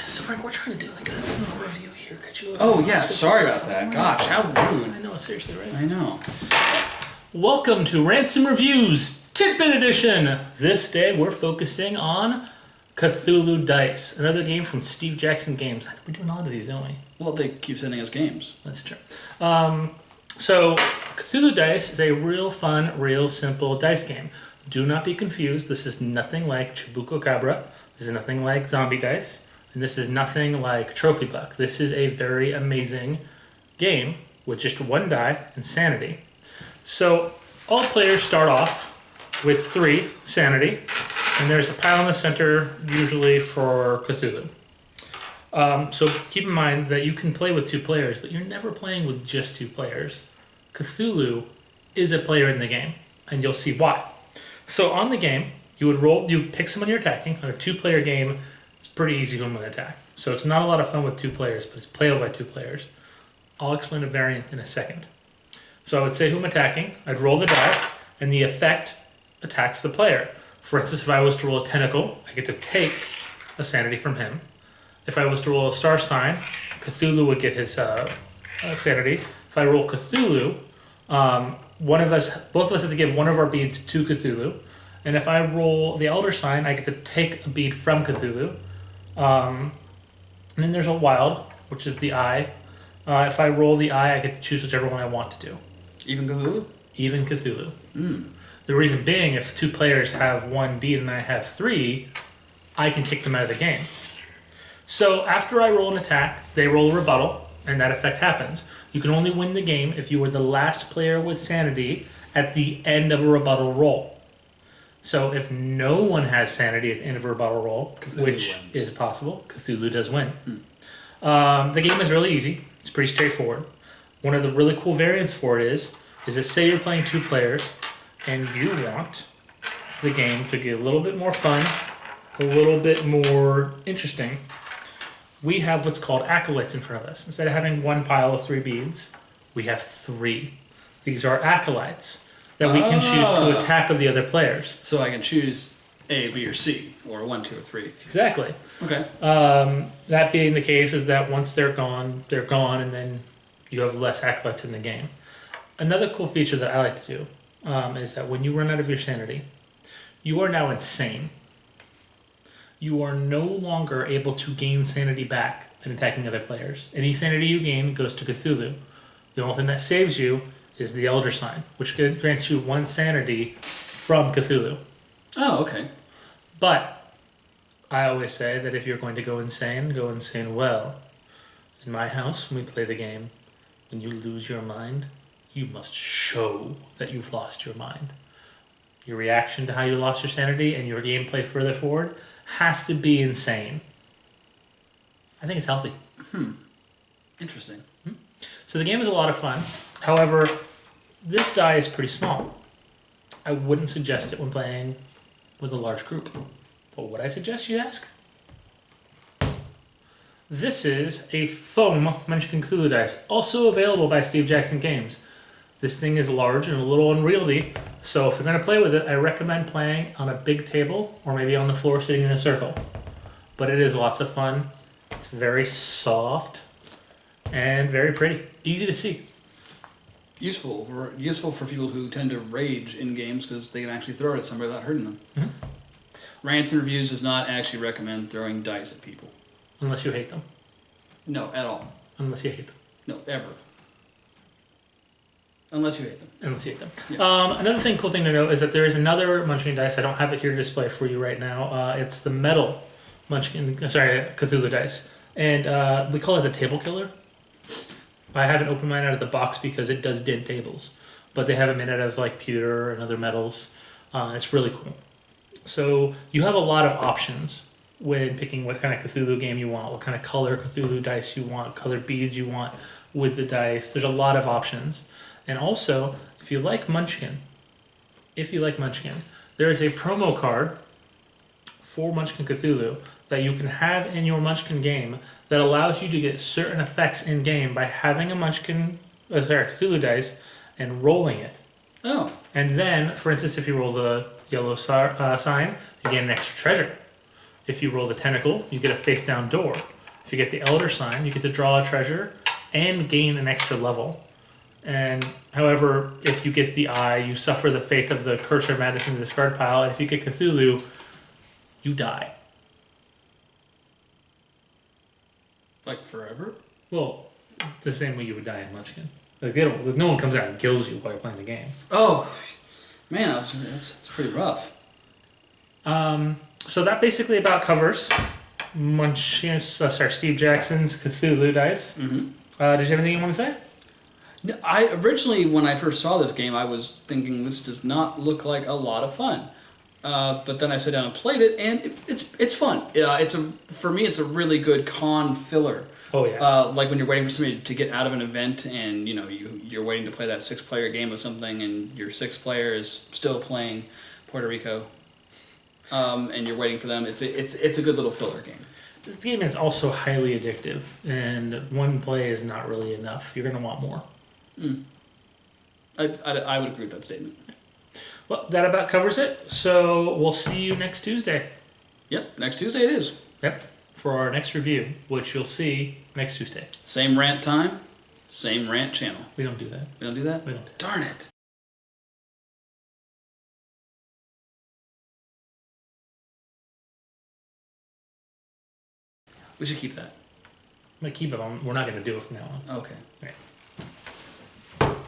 So Frank, we're trying to do like a little review here. Could you? Oh yeah, sorry about that. Gosh, how rude. I know, seriously, right? I know. Wewelcome to Rants and Reviews, Tidbit Edition. This day we're focusing on Cthulhu Dice, another game from Steve Jackson Games. We're doing a lot of these, don't we? Well, they keep sending us games. That's true. So Cthulhu Dice is a real fun, real simple dice game. Do not be confused. This is nothing like Chabuco Cabra. This is nothing like Zombie Dice. And this is nothing like Trophy Buck. This is a very amazing game with just one die and sanity. So all players start off with 3 sanity, and there's a pile in the center, usually for Cthulhu. So keep in mind that you can play with 2 players, but you're never playing with just 2 players. Cthulhu is a player in the game, and you'll see why. So on the game, you pick someone you're attacking. On a 2-player game, it's pretty easy who I'm going to attack. So it's not a lot of fun with 2 players, but it's playable by 2 players. I'll explain a variant in a second. So I would say who I'm attacking. I'd roll the die, and the effect attacks the player. For instance, if I was to roll a tentacle, I get to take a sanity from him. If I was to roll a star sign, Cthulhu would get his sanity. If I roll Cthulhu, both of us have to give one of our beads to Cthulhu. And if I roll the elder sign, I get to take a bead from Cthulhu. And then there's a wild, which is the eye. If I roll the eye, I get to choose whichever one I want to do. Even Cthulhu? Even Cthulhu. Mm. The reason being, if 2 players have 1 bead and I have 3, I can take them out of the game. So after I roll an attack, they roll a rebuttal, and that effect happens. You can only win the game if you were the last player with sanity at the end of a rebuttal roll. So if no one has sanity at the end of a rebuttal roll, Cthulhu which wins. is possible, Cthulhu does win. The game is really easy. It's pretty straightforward. One of the really cool variants for it is that say you're playing 2 players and you want the game to get a little bit more fun, a little bit more interesting, we have what's called acolytes in front of us. Instead of having 1 pile of 3 beads, we have 3. These are acolytes that we can choose to attack of the other players. So I can choose A, B, or C, or 1, 2, or 3. Exactly. Okay. That being the case is that once they're gone, and then you have less acolytes in the game. Another cool feature that I like to do is that when you run out of your sanity, you are now insane. You are no longer able to gain sanity back in attacking other players. Any sanity you gain goes to Cthulhu. The only thing that saves you is the Elder Sign, which grants you 1 sanity from Cthulhu. Oh, okay. But I always say that if you're going to go insane well. In my house, when we play the game, when you lose your mind, you must show that you've lost your mind. Your reaction to how you lost your sanity and your gameplay further forward has to be insane. I think it's healthy. Interesting. So the game is a lot of fun. However, this die is pretty small. I wouldn't suggest it when playing with a large group. What would I suggest, you ask? This is a foam Munchkin Cthulhu dice, also available by Steve Jackson Games. This thing is large and a little unwieldy, so if you're going to play with it, I recommend playing on a big table or maybe on the floor sitting in a circle. But it is lots of fun. It's very soft and very pretty. Easy to see. Useful for people who tend to rage in games because they can actually throw it at somebody without hurting them. Rants and Reviews does not actually recommend throwing dice at people. Unless you hate them. No, at all. Unless you hate them. No, ever. Unless you hate them. Unless you hate them. Yeah. Another cool thing to note is that there is another Munchkin dice. I don't have it here to display for you right now. It's the metal Cthulhu dice. And we call it the Table Killer. I haven't opened mine out of the box because it does dent tables. But they have it made out of like pewter and other metals. It's really cool. So you have a lot of options when picking what kind of Cthulhu game you want, what kind of color Cthulhu dice you want, color beads you want with the dice. There's a lot of options. And also, if you like Munchkin, there is a promo card for Munchkin Cthulhu that you can have in your Munchkin game that allows you to get certain effects in game by having a Cthulhu dice and rolling it. Oh. And then, for instance, if you roll the yellow sign, you get an extra treasure. If you roll the tentacle, you get a face-down door. If you get the Elder Sign, you get to draw a treasure and gain an extra level. And however, if you get the Eye, you suffer the fate of the Curse or Madness in the discard pile. And if you get Cthulhu, you die. Like forever? Well, the same way you would die in Munchkin. Like they don't. No one comes out and kills you while you're playing the game. Oh, man, that's pretty rough. So that basically about covers Steve Jackson's Cthulhu dice. Mm-hmm. Did you have anything you want to say? No, I originally, when I first saw this game, I was thinking this does not look like a lot of fun. But then I sat down and played it, and it's fun. For me, it's a really good con filler. Oh yeah. Like when you're waiting for somebody to get out of an event, and you're waiting to play that 6-player game of something, and your 6th player is still playing Puerto Rico, and you're waiting for them. It's a good little filler game. This game is also highly addictive, and one play is not really enough. You're going to want more. I would agree with that statement. Well, that about covers it. So we'll see you next Tuesday. Yep, next Tuesday it is. Yep, for our next review, which you'll see next Tuesday. Same rant time, same rant channel. We don't do that. We don't do that? We don't do that. Darn it. We should keep that. I'm going to keep it on. We're not going to do it from now on. Okay. Right.